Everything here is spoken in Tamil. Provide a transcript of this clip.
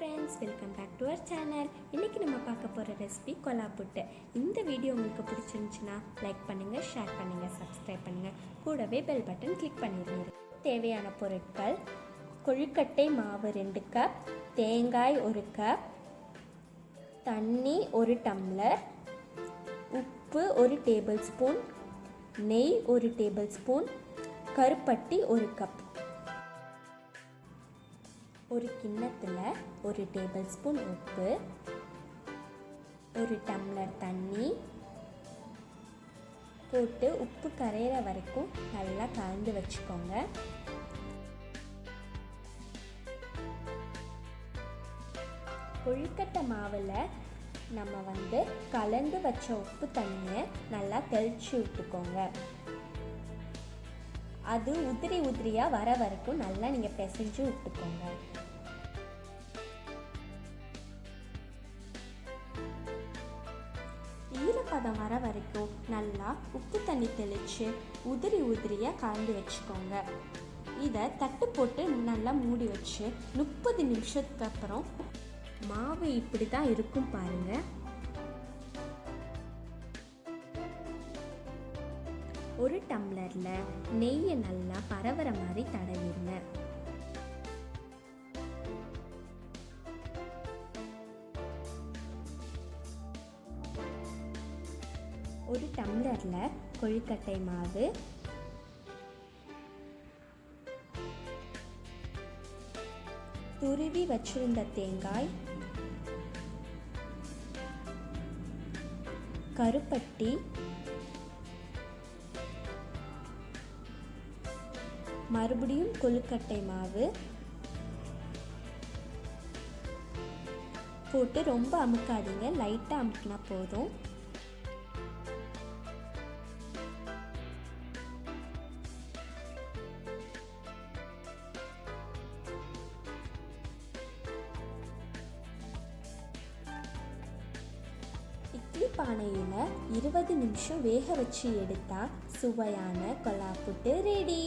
Friends, welcome back to our channel. இன்றைக்கி நம்ம பார்க்க போகிற ரெசிபி கொலா புட்டு. இந்த வீடியோ உங்களுக்கு பிடிச்சிருந்துச்சுன்னா லைக் பண்ணுங்கள், ஷேர் பண்ணுங்கள், சப்ஸ்கிரைப் பண்ணுங்கள், கூடவே பெல் பட்டன் கிளிக் பண்ணிடுங்க. தேவையான பொருட்கள்: கொழுக்கட்டை மாவு 2 கப், தேங்காய் 1 கப், தண்ணி 1 டம்ளர், உப்பு 1 டேபிள் ஸ்பூன், நெய் 1 டேபிள் ஸ்பூன், கருப்பட்டி 1 கப். ஒரு கிண்ணத்தில் 1 டேபிள் ஸ்பூன் உப்பு, 1 டம்ளர் தண்ணி போட்டு உப்பு கரையிற வரைக்கும் நல்லா கலந்து வச்சுக்கோங்க. கொழுக்கட்டை மாவில் நம்ம கலந்து வச்ச உப்பு தண்ணியை நல்லா தெளிச்சு விட்டுக்கோங்க. அது உதிரியாக வர வரைக்கும் நல்லா நீங்கள் பிசைஞ்சு விட்டுக்கோங்க. ஈரப்பதம் வர வரைக்கும் நல்லா உப்பு தண்ணி தெளித்து உதிரியாக கலந்து வச்சுக்கோங்க. இதை தட்டு போட்டு நல்லா மூடி வச்சு 30 நிமிஷத்துக்கு அப்புறம் மாவு இப்படி தான் இருக்கும் பாருங்கள். ஒரு டம்ளரில் நெய்யை நல்லா பரவற மாதிரி தடவிடுங்க. ஒரு டம்ளரில் கொழுக்கட்டை மாவு, துருவி வச்சிருந்த தேங்காய், கருப்பட்டி, மறுபடியும் கொழுக்கட்டை மாவு போட்டு ரொம்ப அமுக்காதீங்க, லைட்டாக அமுக்கினா போதும். இட்லி பானையில் 20 நிமிஷம் வேக வச்சு எடுத்தால் சுவையான கொலா புட்டு ரெடி.